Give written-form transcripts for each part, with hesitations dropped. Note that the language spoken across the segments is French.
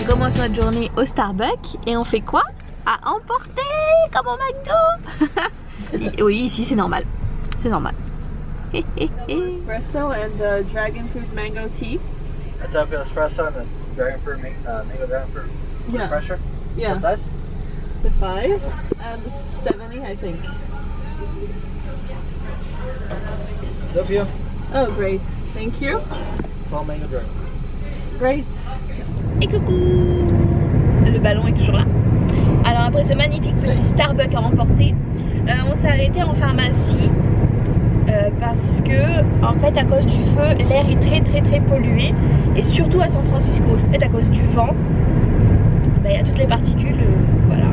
commence notre journée au Starbucks et on fait quoi? À emporter comme au McDo. Oui, ici c'est normal. C'est normal. Espresso and dragon fruit mango tea. A double espresso and the dragon fruit mango dragon fruit refresher. Yeah. What size? The 5 and the 70, I think. W. Oh, great. Thank you. 12 mango dragon. Great. Et coucou! Le ballon est toujours là. Alors après ce magnifique petit Starbucks à emporter, on s'est arrêté en pharmacie parce que en fait à cause du feu, l'air est très pollué et surtout à San Francisco, en fait à cause du vent, il y a toutes les particules voilà,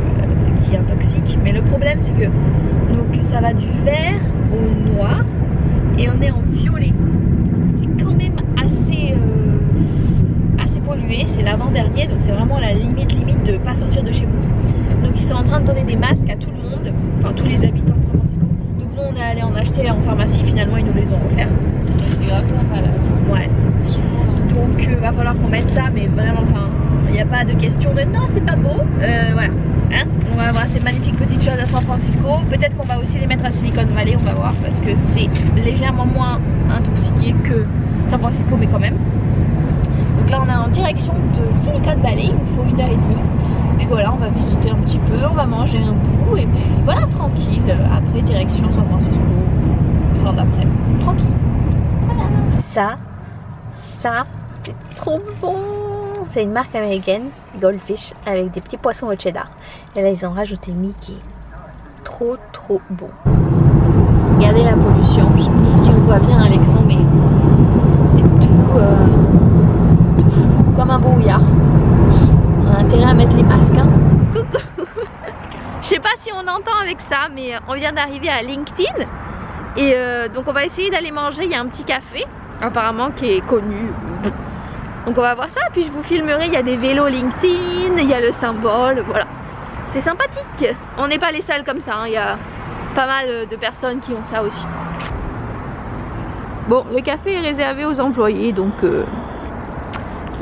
qui intoxiquent. Mais le problème c'est que donc, ça va du vert au noir et on est en violet. C'est quand même assez pollué, c'est l'avant-dernier, donc c'est vraiment la limite de pas sortir de chez vous. Donc ils sont en train de donner des masques à tout le monde, enfin tous les habitants de San Francisco. Donc nous on est allé en acheter en pharmacie, finalement ils nous les ont offerts. C'est grave sympa là. Ouais. Donc va falloir qu'on mette ça, mais vraiment, enfin, il n'y a pas de question de non c'est pas beau, voilà. Hein, on va avoir ces magnifiques petites choses à San Francisco. Peut-être qu'on va aussi les mettre à Silicon Valley, on va voir, parce que c'est légèrement moins intoxiqué que San Francisco, mais quand même. Donc là on est en direction de Silicon Valley, il nous faut 1h30. Puis voilà, on va visiter un petit peu, on va manger un bout et puis voilà, tranquille. Après direction San Francisco, fin d'après, tranquille. Voilà. Ça c'est trop bon. C'est une marque américaine, Goldfish, avec des petits poissons au cheddar. Et là ils ont rajouté Mickey. Trop bon. Regardez la pollution, je sais pas si on voit bien à l'écran, mais c'est tout fou, comme un brouillard. On a intérêt à mettre les masques. Hein. Coucou. Je sais pas si on entend avec ça, mais on vient d'arriver à LinkedIn. Et donc on va essayer d'aller manger, il y a un petit café, apparemment qui est connu. Donc on va voir ça, puis je vous filmerai, il y a des vélos LinkedIn, il y a le symbole, voilà. C'est sympathique. On n'est pas les seuls comme ça, hein. Il y a pas mal de personnes qui ont ça aussi. Bon, le café est réservé aux employés, donc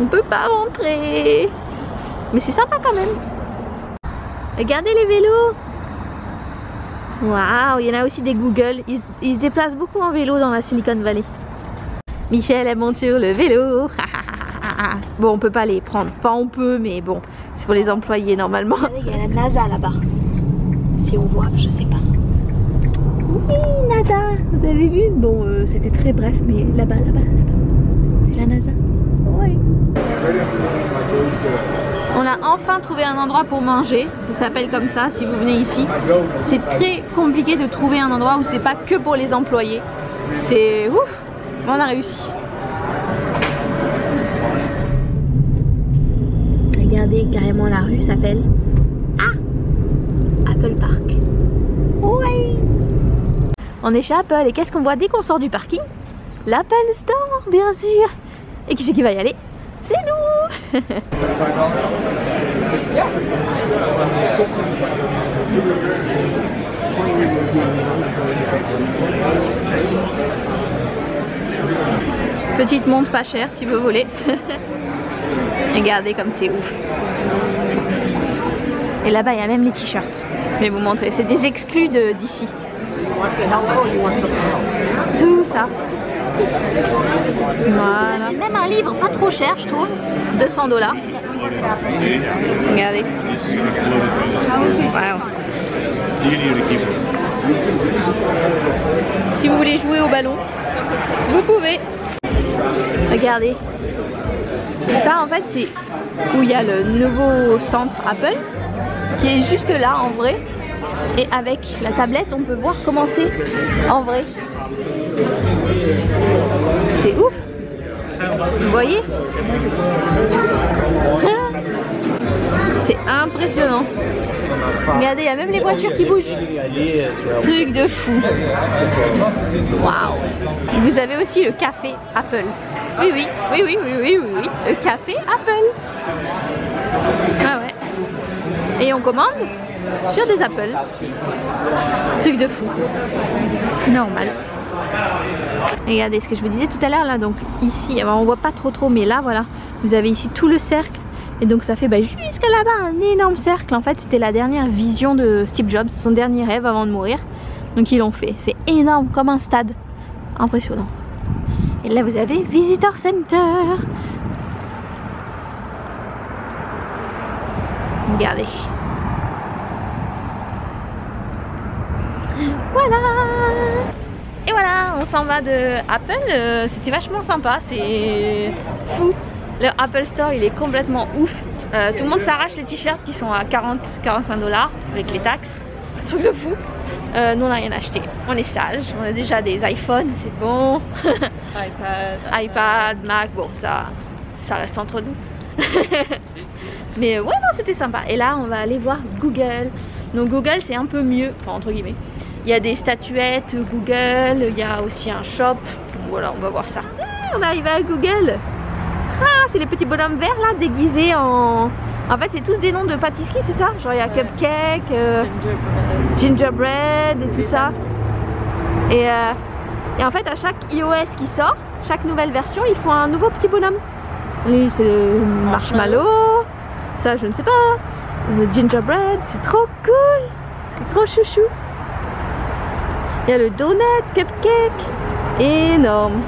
on peut pas rentrer. Mais c'est sympa quand même. Regardez les vélos. Waouh, il y en a aussi des Google. Ils se déplacent beaucoup en vélo dans la Silicon Valley. Michel, elle monte sur le vélo. Bon, on peut pas les prendre. Enfin, on peut, mais bon, c'est pour les employés normalement. Regardez, il y a la NASA là-bas. Si on voit, je sais pas. Oui, NASA. Vous avez vu? Bon, c'était très bref, mais là-bas. C'est la NASA. Ouais. On a enfin trouvé un endroit pour manger. Ça s'appelle comme ça si vous venez ici. C'est très compliqué de trouver un endroit où c'est pas que pour les employés. C'est ouf. On a réussi. Regardez, carrément la rue s'appelle Apple Park. Ouais. On est chez Apple et qu'est-ce qu'on voit dès qu'on sort du parking? L'Apple Store, bien sûr. Et qui c'est qui va y aller? C'est nous. Petite montre pas chère si vous voulez. Regardez comme c'est ouf. Et là-bas il y a même les t-shirts. Je vais vous montrer, c'est des exclus d'ici. Tout ça. Voilà. Même un livre pas trop cher je trouve. $200. Regardez. Wow. Si vous voulez jouer au ballon, vous pouvez. Regardez. Ça en fait c'est où il y a le nouveau centre Apple qui est juste là en vrai. Et avec la tablette on peut voir comment c'est en vrai. C'est ouf. Vous voyez? C'est impressionnant. Regardez, il y a même les voitures qui bougent. Truc de fou. Waouh. Vous avez aussi le café Apple. Oui. Le café Apple. Ah ouais. Et on commande sur des Apple. Truc de fou. Normal. Regardez ce que je vous disais tout à l'heure là. Donc ici, on voit pas trop mais là voilà. Vous avez ici tout le cercle. Et donc ça fait jusqu'à là-bas un énorme cercle. En fait c'était la dernière vision de Steve Jobs, son dernier rêve avant de mourir. Donc ils l'ont fait, c'est énorme comme un stade. Impressionnant. Et là vous avez Visitor Center. Regardez. Voilà. Et voilà, on s'en va de Apple. C'était vachement sympa, c'est fou. Le Apple Store il est complètement ouf. Tout le monde s'arrache les t-shirts qui sont à 40-45 $, avec les taxes. Un truc de fou. Nous on n'a rien acheté, on est sage, on a déjà des iPhones, c'est bon. iPad, Mac, bon ça reste entre nous. Mais ouais non c'était sympa. Et là on va aller voir Google. Donc Google c'est un peu mieux, enfin entre guillemets. Il y a des statuettes Google, il y a aussi un shop. Voilà, on va voir ça. On arrive à Google. Ah, c'est les petits bonhommes verts là, déguisés en... En fait, c'est tous des noms de pâtisseries, c'est ça? Genre, il y a Cupcake, Gingerbread et tout ça. Et en fait, à chaque iOS qui sort, chaque nouvelle version, ils font un nouveau petit bonhomme. Lui, c'est le marshmallow. Ça, je ne sais pas. Le gingerbread, c'est trop cool. C'est trop chouchou. Il y a le donut, cupcake. Énorme.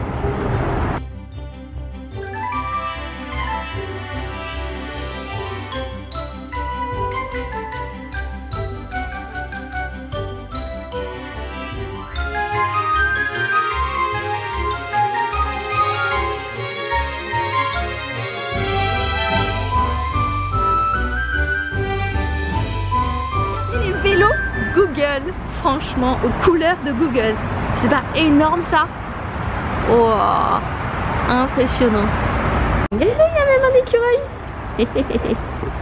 Google, franchement, aux couleurs de Google. C'est pas énorme ça? Oh, impressionnant. Et là, il y a même un écureuil.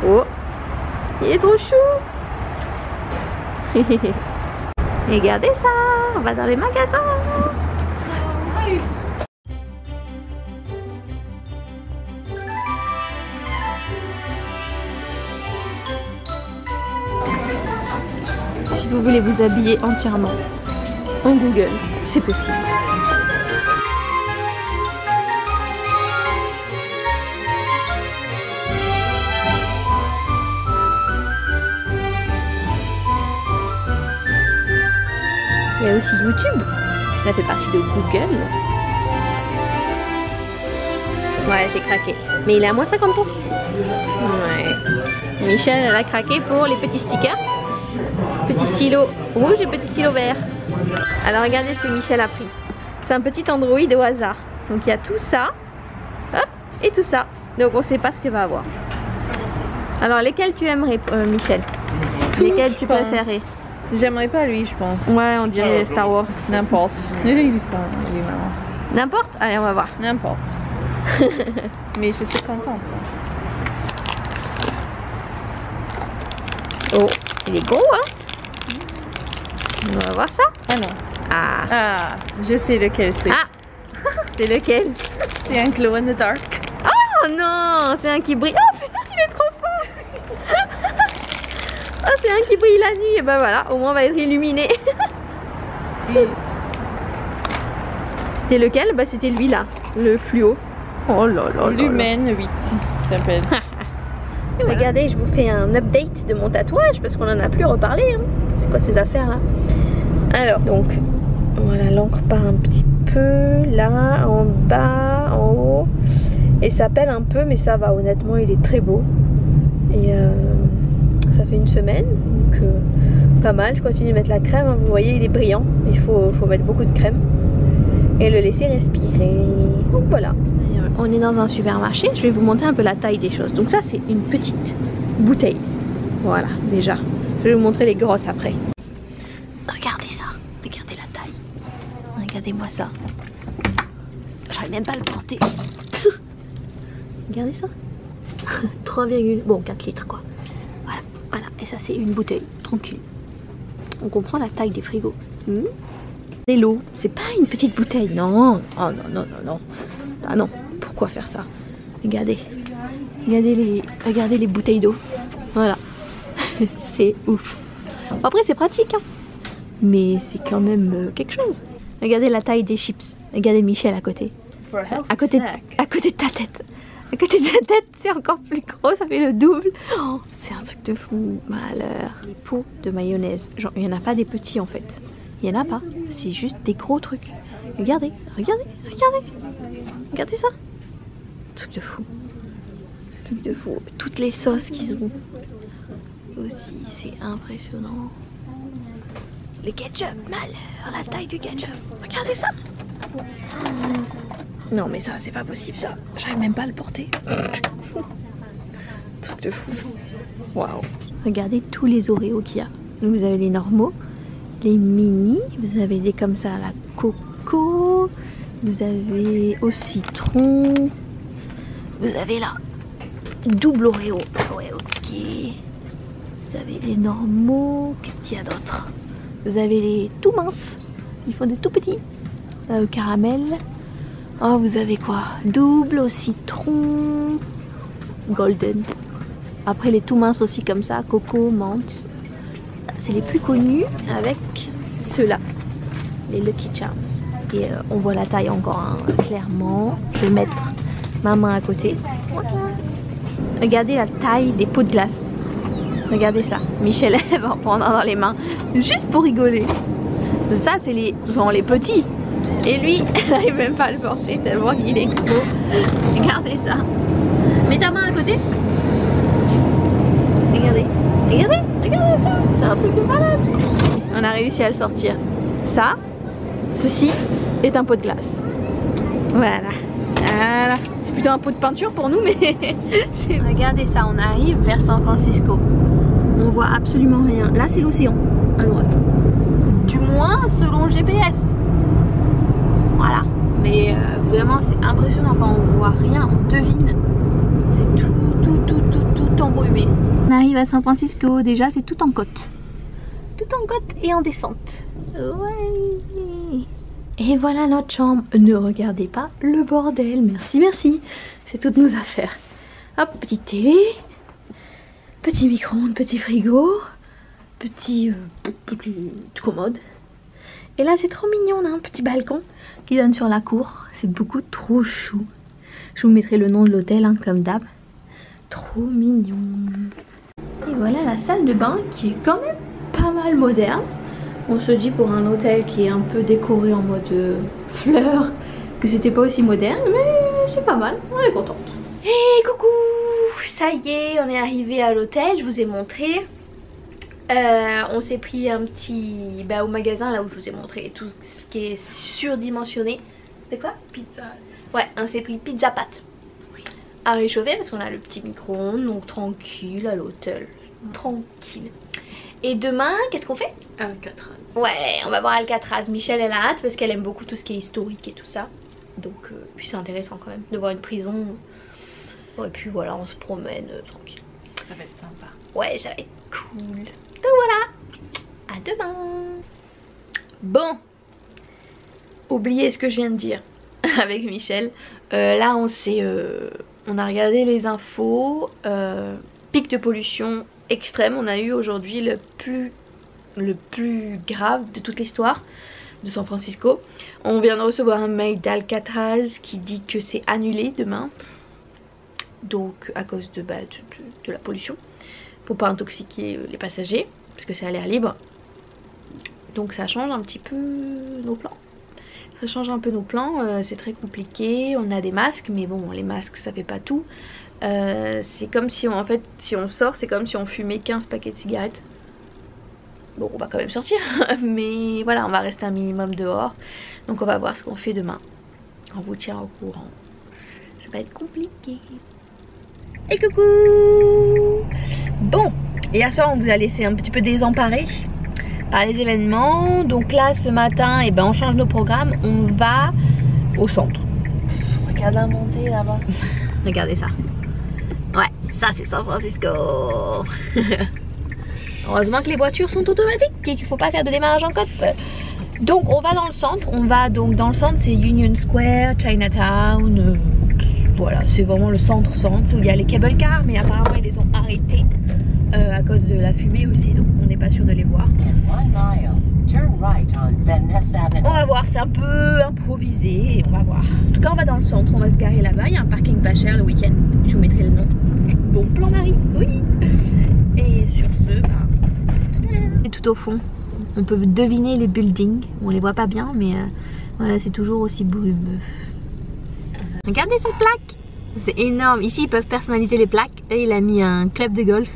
Oh, il est trop chou. Regardez ça, on va dans les magasins. Si vous voulez vous habiller entièrement en Google, c'est possible. Il y a aussi YouTube, parce que ça fait partie de Google. Ouais, j'ai craqué. Mais il est à moins 50%. Ouais. Michel, elle a craqué pour les petits stickers. Petit stylo rouge et petit stylo vert. Alors regardez ce que Michel a pris. C'est un petit Android au hasard. Donc il y a tout ça, hop, et tout ça. Donc on sait pas ce qu'elle va avoir. Alors lesquels tu aimerais, Michel? Lesquels tu préférais? J'aimerais pas lui, je pense. Ouais, on dirait Star Wars. N'importe. Il est marrant. N'importe? Allez, on va voir. N'importe. Mais je suis contente. Oh, il est gros, hein? On va voir ça. Ah non. Ah. Ah, je sais lequel c'est. Ah. C'est lequel? C'est un glow in the dark. Oh non, c'est un qui brille. Oh putain, il est trop fort. Oh, c'est un qui brille la nuit. Et ben voilà, au moins on va être illuminé. C'était lequel? Bah c'était lui là, le fluo. Oh là là. Lumen 8 s'appelle. Regardez, je vous fais un update de mon tatouage parce qu'on en a plus reparlé. Hein. C'est quoi ces affaires là? Alors, donc, voilà, l'encre part un petit peu là, en bas, en haut. Et ça pèle un peu, mais ça va, honnêtement, il est très beau. Et ça fait une semaine, donc pas mal. Je continue de mettre la crème, hein. Vous voyez, il est brillant. Il faut mettre beaucoup de crème. Et le laisser respirer. Donc voilà. On est dans un supermarché, je vais vous montrer un peu la taille des choses. Donc ça c'est une petite bouteille. Voilà, déjà. Je vais vous montrer les grosses après. Regardez ça, regardez la taille. Regardez-moi ça. J'arrive même pas à le porter. Regardez ça. 3, bon 4 litres quoi. Voilà, voilà. Et ça c'est une bouteille, tranquille. On comprend la taille des frigos. C'est l'eau, c'est pas une petite bouteille, non. Oh non, non, non, non. Ah non. Pourquoi faire ça? Regardez. Regardez les bouteilles d'eau. Voilà. C'est ouf. Après c'est pratique hein. Mais c'est quand même quelque chose. Regardez la taille des chips. Regardez Michel à côté. for a healthy à côté de ta tête. À côté de ta tête, c'est encore plus gros, ça fait le double. Oh, c'est un truc de fou, malheur. Les pots de mayonnaise, genre il n'y en a pas des petits en fait. Il n'y en a pas, c'est juste des gros trucs. Regardez, regardez, regardez. Regardez ça. Truc de fou. Truc de fou. Toutes les sauces qu'ils ont. Aussi, c'est impressionnant. Le ketchup, malheur, la taille du ketchup. Regardez ça. Non mais ça, c'est pas possible ça. J'arrive même pas à le porter. Truc de fou. Waouh. Regardez tous les Oreos qu'il y a. Vous avez les normaux, les mini, vous avez des comme ça à la coco, vous avez au citron, vous avez là double Oreo. Ouais, ok. Vous avez les normaux. Qu'est-ce qu'il y a d'autre? Vous avez les tout minces. Ils font des tout petits. Caramel. Oh, vous avez quoi? Double au citron. Golden. Après les tout minces aussi comme ça. Coco, menthe. C'est les plus connus avec ceux-là. Les Lucky Charms. Et on voit la taille encore hein, clairement. Je vais mettre ma main à côté. Regardez la taille des pots de glace. Regardez ça. Michel va en prendre un dans les mains. Juste pour rigoler. Ça c'est les petits. Et lui, elle n'arrive même pas à le porter tellement il est gros. Regardez ça. Mets ta main à côté. Regardez. Regardez. Regardez ça. C'est un truc de malade. On a réussi à le sortir. Ça, ceci est un pot de glace. Voilà. Voilà. C'est plutôt un pot de peinture pour nous, mais regardez ça, on arrive vers San Francisco. On voit absolument rien. Là, c'est l'océan, à droite. Du moins, selon le GPS. Voilà. Mais vraiment, c'est impressionnant. Enfin, on voit rien, on devine. C'est tout embrumé. On arrive à San Francisco. Déjà, c'est tout en côte. Tout en côte et en descente. Ouais. Et voilà notre chambre. Ne regardez pas le bordel. Merci, merci. C'est toutes nos affaires. Hop, petite télé. Petit micro-ondes, petit frigo. Petit commode. Et là, c'est trop mignon. On a un petit balcon qui donne sur la cour. C'est beaucoup trop chou. Je vous mettrai le nom de l'hôtel, hein, comme d'hab. Trop mignon. Et voilà la salle de bain qui est quand même pas mal moderne. On se dit pour un hôtel qui est un peu décoré en mode fleurs que c'était pas aussi moderne, mais c'est pas mal, on est contente. Et coucou, ça y est, on est arrivé à l'hôtel, je vous ai montré. On s'est pris un petit au magasin là où je vous ai montré tout ce qui est surdimensionné. C'est quoi? Pizza. Ouais, on s'est pris pizza pâte à réchauffer parce qu'on a le petit micro-ondes, donc tranquille à l'hôtel, tranquille. Et demain, qu'est-ce qu'on fait? Alcatraz. Ouais, on va voir Alcatraz. Michel, elle a hâte parce qu'elle aime beaucoup tout ce qui est historique et tout ça. Donc, puis c'est intéressant quand même de voir une prison. Et puis voilà, on se promène tranquille. Ça va être sympa. Ouais, ça va être cool. Donc voilà, à demain. Bon, oubliez ce que je viens de dire avec Michel. Là, on a regardé les infos. Pic de pollution extrême. On a eu aujourd'hui le plus grave de toute l'histoire de San Francisco. On vient de recevoir un mail d'Alcatraz qui dit que c'est annulé demain. Donc à cause de la pollution. Pour pas intoxiquer les passagers. Parce que c'est à l'air libre. Donc ça change un petit peu nos plans. Ça change un peu nos plans. C'est très compliqué. On a des masques. Mais bon, les masques ça fait pas tout. C'est comme si en fait si on sort c'est comme si on fumait 15 paquets de cigarettes. Bon on va quand même sortir mais voilà on va rester un minimum dehors. Donc on va voir ce qu'on fait demain. On vous tient au courant. Ça va être compliqué. Et coucou. Bon, hier soir on vous a laissé un petit peu désemparés par les événements. Donc là ce matin on change nos programmes. On va au centre. Regarde la montée là-bas. Regardez ça. Ouais, ça c'est San Francisco. Heureusement que les voitures sont automatiques et qu'il ne faut pas faire de démarrage en côte. Donc on va dans le centre. On va donc dans le centre, c'est Union Square, Chinatown. Voilà, c'est vraiment le centre où il y a les cable cars, mais apparemment ils les ont arrêtés à cause de la fumée aussi. Donc on n'est pas sûr de les voir. Turn right on Van Ness Avenue. On va voir, c'est un peu improvisé, on va voir. En tout cas, on va dans le centre, on va se garer là-bas. Il y a un parking pas cher le week-end. Je vous mettrai le nom. Bon plan Marie, oui. Et sur ce, et tout au fond, on peut deviner les buildings. On les voit pas bien, mais voilà, c'est toujours aussi brumeux. Regardez cette plaque, c'est énorme. Ici, ils peuvent personnaliser les plaques. Et il a mis un club de golf.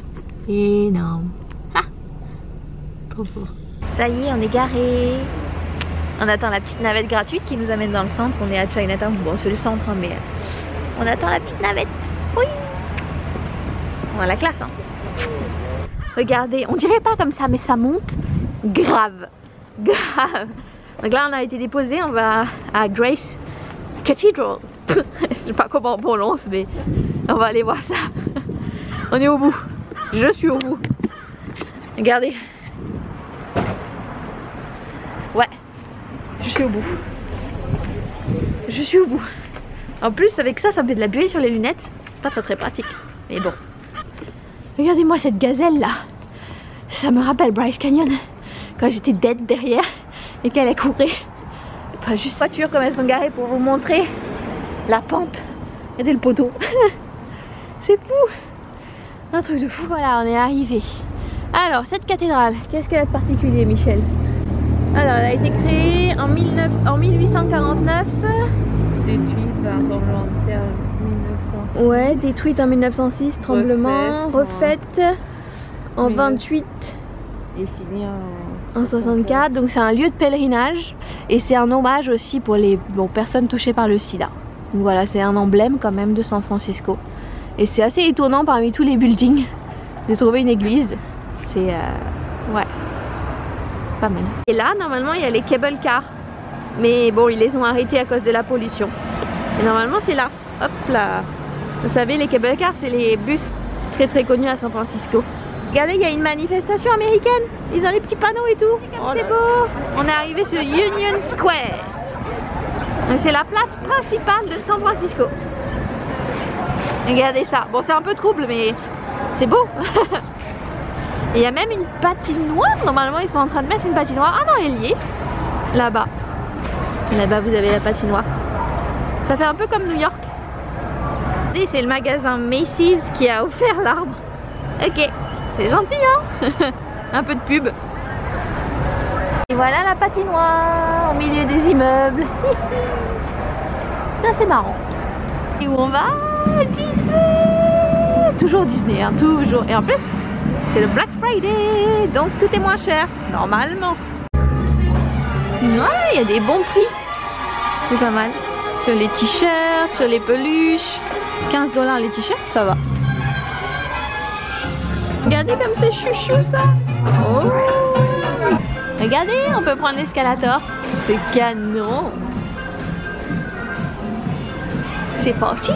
Énorme. Ah, trop fort. Ça y est, on est garé. On attend la petite navette gratuite qui nous amène dans le centre. On est à Chinatown. Bon, c'est le centre, hein, mais on attend la petite navette. Oui. On a la classe, hein. Regardez, on dirait pas comme ça, mais ça monte grave. Grave. Donc là, on a été déposé. On va à Grace Cathedral. Je sais pas comment on prononce, mais on va aller voir ça. On est au bout. Je suis au bout. Regardez. Ouais. Je suis au bout. Je suis au bout. En plus, avec ça, ça me fait de la buée sur les lunettes. Pas très pratique. Mais bon. Regardez-moi cette gazelle là. Ça me rappelle Bryce Canyon. Quand j'étais dead derrière et qu'elle a couru. Pas juste voiture comme elles sont garées pour vous montrer la pente. Regardez le poteau. C'est fou. Un truc de fou. Voilà, on est arrivé. Alors, cette cathédrale, qu'est-ce qu'elle a de particulier, Michel? Alors, elle a été créée en 1849. Détruite par un tremblement de terre en 1906. Ouais, détruite en 1906, tremblement, refaite en 28 et finie en 64. Donc c'est un lieu de pèlerinage et c'est un hommage aussi pour les personnes touchées par le sida. Donc voilà, c'est un emblème quand même de San Francisco. Et c'est assez étonnant parmi tous les buildings de trouver une église. C'est ouais, pas mal. Et là, normalement, il y a les cable cars. Mais bon, ils les ont arrêtés à cause de la pollution. Et normalement, c'est là. Hop là. Vous savez, les cable cars, c'est les bus très connus à San Francisco. Regardez, il y a une manifestation américaine. Ils ont les petits panneaux et tout. Oh, c'est beau. On est arrivé sur Union Square. C'est la place principale de San Francisco. Regardez ça. Bon, c'est un peu trouble, mais c'est beau. Il y a même une patinoire. Normalement, ils sont en train de mettre une patinoire. Ah non, elle y est. Là-bas. Là-bas, vous avez la patinoire. Ça fait un peu comme New York. Et c'est le magasin Macy's qui a offert l'arbre. Ok, c'est gentil, hein. Un peu de pub. Et voilà la patinoire au milieu des immeubles. Ça, c'est marrant. Et où on va? Disney. Toujours Disney, hein, toujours. Et en plus, c'est le Black Friday, donc tout est moins cher, normalement. Ouais, il y a des bons prix. C'est pas mal. Sur les t-shirts, sur les peluches. 15 $ les t-shirts, ça va. Regardez comme c'est chouchou ça. Oh. Regardez, on peut prendre l'escalator. C'est canon. C'est parti.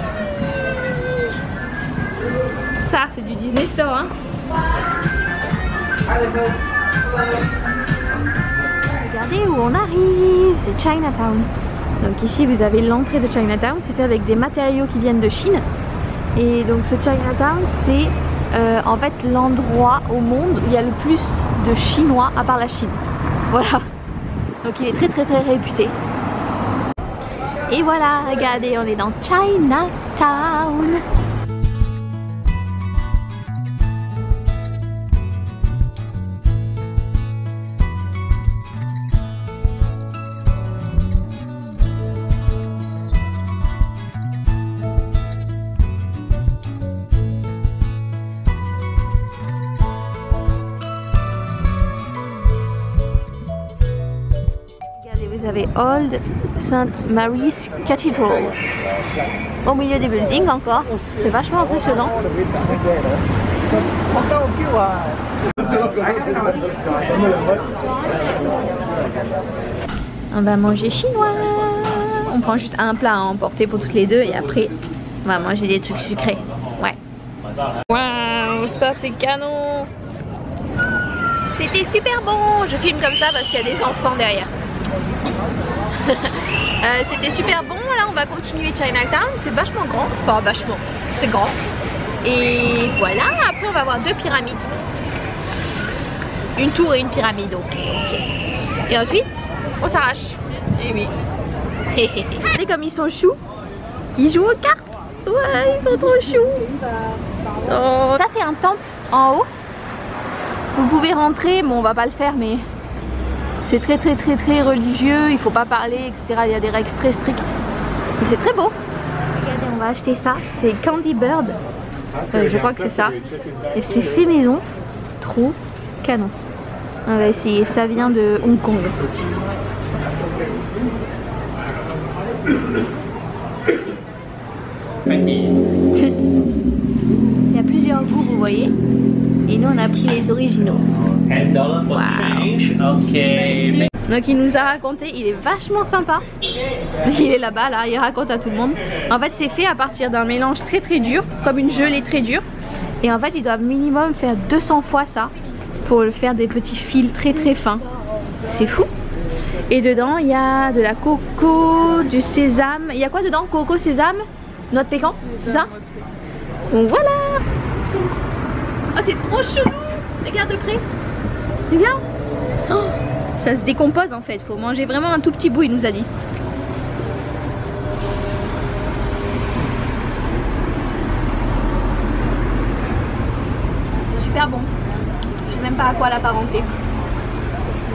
Ça, c'est du Disney Store, hein. Regardez où on arrive, c'est Chinatown. Donc ici vous avez l'entrée de Chinatown, c'est fait avec des matériaux qui viennent de Chine. Et donc ce Chinatown c'est en fait l'endroit au monde où il y a le plus de Chinois à part la Chine. Voilà. Donc il est très réputé. Et voilà, regardez, on est dans Chinatown. Vous avez Old St. Mary's Cathedral au milieu des buildings encore. C'est vachement impressionnant. On va manger chinois. On prend juste un plat à emporter pour toutes les deux et après on va manger des trucs sucrés. Ouais. Waouh, ça c'est canon. C'était super bon. Je filme comme ça parce qu'il y a des enfants derrière. C'était super bon. Là on va continuer Chinatown. C'est vachement grand. Enfin vachement, c'est grand. Et voilà, après on va voir deux pyramides. Une tour et une pyramide, ok. Et ensuite, on s'arrache. Et oui. Regardez comme ils sont choux. Ils jouent aux cartes. Ouais, ils sont trop choux. Oh. Ça c'est un temple en haut. Vous pouvez rentrer, bon on va pas le faire mais c'est très religieux, il faut pas parler, etc. Il y a des règles très strictes. Mais c'est très beau. Regardez, on va acheter ça, c'est Candy Bird. Je crois que c'est ça. Et c'est fait maison. Trop canon. On va essayer, ça vient de Hong Kong. Il y a plusieurs goûts, vous voyez. Et nous on a pris les originaux. Wow. Okay. Donc il nous a raconté, il est vachement sympa. Il est là-bas, là, il raconte à tout le monde. En fait c'est fait à partir d'un mélange très dur, comme une gelée très dure. Et en fait ils doivent minimum faire 200 fois ça pour le faire des petits fils très fins. C'est fou. Et dedans il y a de la coco, du sésame. Il y a quoi dedans? Coco, sésame, noix de pécan, c'est ça? Donc voilà. Oh c'est trop chelou. Regarde de près. Regarde. Oh, ça se décompose en fait. Faut manger vraiment un tout petit bout, il nous a dit. C'est super bon. Je sais même pas à quoi l'apparenter.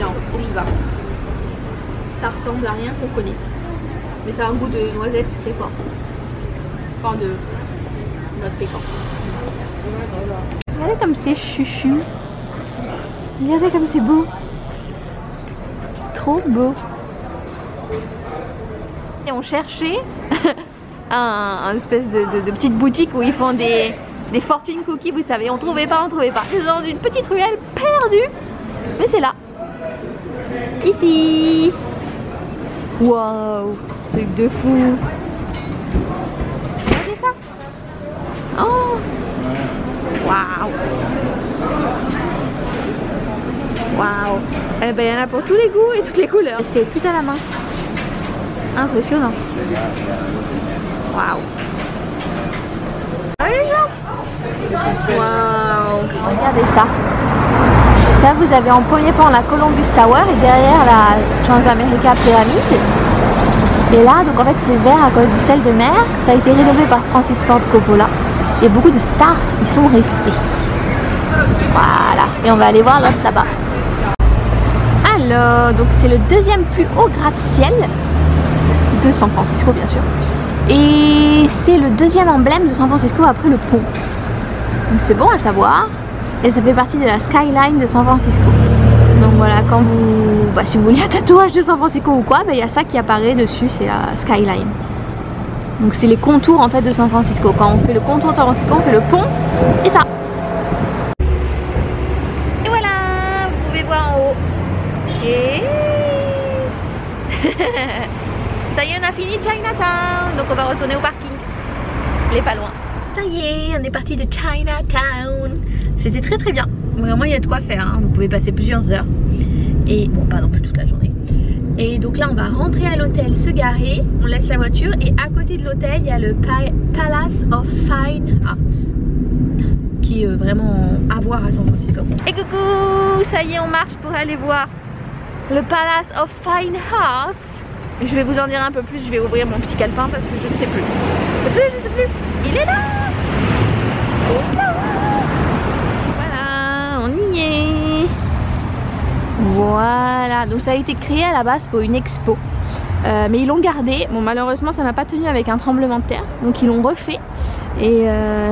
Non, je sais pas. Ça ressemble à rien qu'on connaît. Mais ça a un goût de noisette très fort. Enfin de noix de pécan. Regardez comme c'est chuchu. Regardez comme c'est beau. Trop beau. Et on cherchait un espèce de petite boutique où ils font des fortune cookies, vous savez. On trouvait pas. Ils sont dans une petite ruelle perdue. Mais c'est là. Ici. Waouh. Truc de fou. Regardez ça. Oh. Waouh. Waouh. Eh ben il y en a pour tous les goûts et toutes les couleurs. C'est tout à la main. Impressionnant. Waouh. Waouh. Regardez ça. Ça vous avez en premier plan la Columbus Tower et derrière la Transamerica Pyramid. Et là donc en fait c'est vert à cause du sel de mer. Ça a été rénové par Francis Ford Coppola. Et beaucoup de stars y sont restés. Voilà. Et on va aller voir l'autre là-bas. Alors, donc c'est le deuxième plus haut gratte-ciel de San Francisco bien sûr. Et c'est le deuxième emblème de San Francisco après le pont. Donc c'est bon à savoir. Et ça fait partie de la skyline de San Francisco. Donc voilà, quand vous... si vous voulez un tatouage de San Francisco ou quoi, il y a ça qui apparaît dessus, c'est la skyline. Donc c'est les contours en fait de San Francisco. Quand on fait le contour de San Francisco, on fait le pont et ça. Et voilà, vous pouvez voir en haut. Et ça y est, on a fini Chinatown. Donc on va retourner au parking. Il est pas loin. Ça y est, on est parti de Chinatown. C'était très bien. Vraiment, il y a de quoi faire. Hein. Vous pouvez passer plusieurs heures. Et bon, pas non plus toute la journée. Et donc là, on va rentrer à l'hôtel, se garer. On laisse la voiture. Et à côté de l'hôtel, il y a le Palace of Fine Arts. Qui est vraiment à voir à San Francisco. Et coucou, ça y est, on marche pour aller voir le Palace of Fine Arts. Je vais vous en dire un peu plus. Je vais ouvrir mon petit calepin parce que je ne sais plus. Je sais plus. Il est là. Voilà, on y est. Voilà, donc ça a été créé à la base pour une expo. Mais ils l'ont gardé. Bon, malheureusement, ça n'a pas tenu avec un tremblement de terre. Donc ils l'ont refait. Et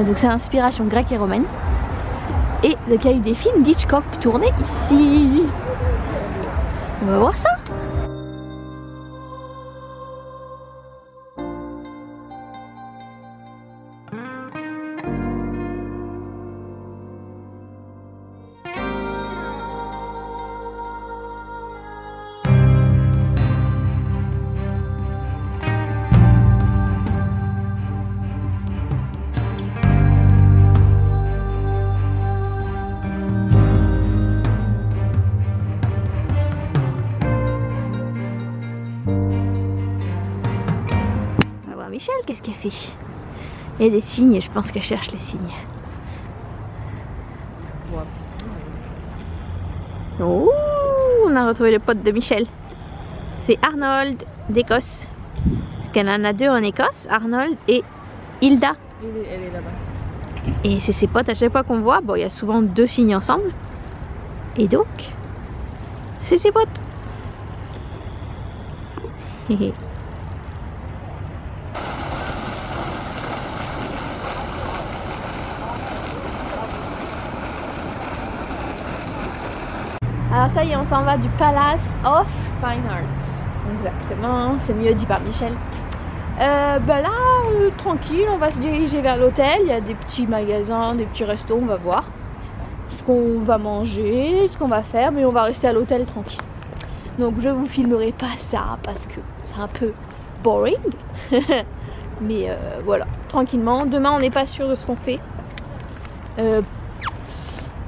donc c'est l'inspiration grecque et romaine. Et donc il y a eu des films d'Hitchcock tournés ici. On va voir ça. Michel, qu'est-ce qu'elle fait? Il y a des signes, je pense qu'elle cherche les signes. Oh, on on a retrouvé le pote de Michel. C'est Arnold d'Écosse. Parce qu'elle en a deux en Écosse, Arnold et Hilda. Elle est là-bas. Et c'est ses potes à chaque fois qu'on voit. Bon, il y a souvent deux signes ensemble. Et donc, c'est ses potes. Alors ça y est, on s'en va du Palace of Fine Arts. Exactement, c'est mieux dit par Michel. Bah là, tranquille, on va se diriger vers l'hôtel. Il y a des petits magasins, des petits restos, on va voir ce qu'on va manger, ce qu'on va faire, mais on va rester à l'hôtel tranquille. Donc je vous filmerai pas ça parce que c'est un peu boring. Mais voilà, tranquillement. Demain, on n'est pas sûr de ce qu'on fait.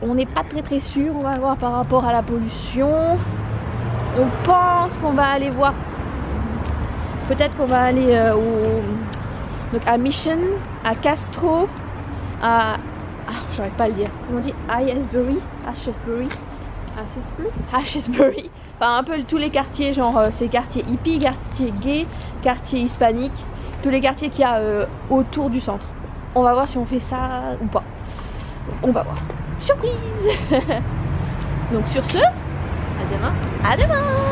On n'est pas très sûr, on va voir par rapport à la pollution. On pense qu'on va aller voir. Peut-être qu'on va aller donc à Mission, à Castro, à. Ah, j'arrive pas à le dire. Comment on dit? Ashesbury. Enfin, un peu tous les quartiers, genre ces quartiers hippies, quartiers gays, quartiers hispaniques, tous les quartiers qu'il y a autour du centre. On va voir si on fait ça ou pas. On va voir. Surprise. Donc sur ce, à demain. À demain.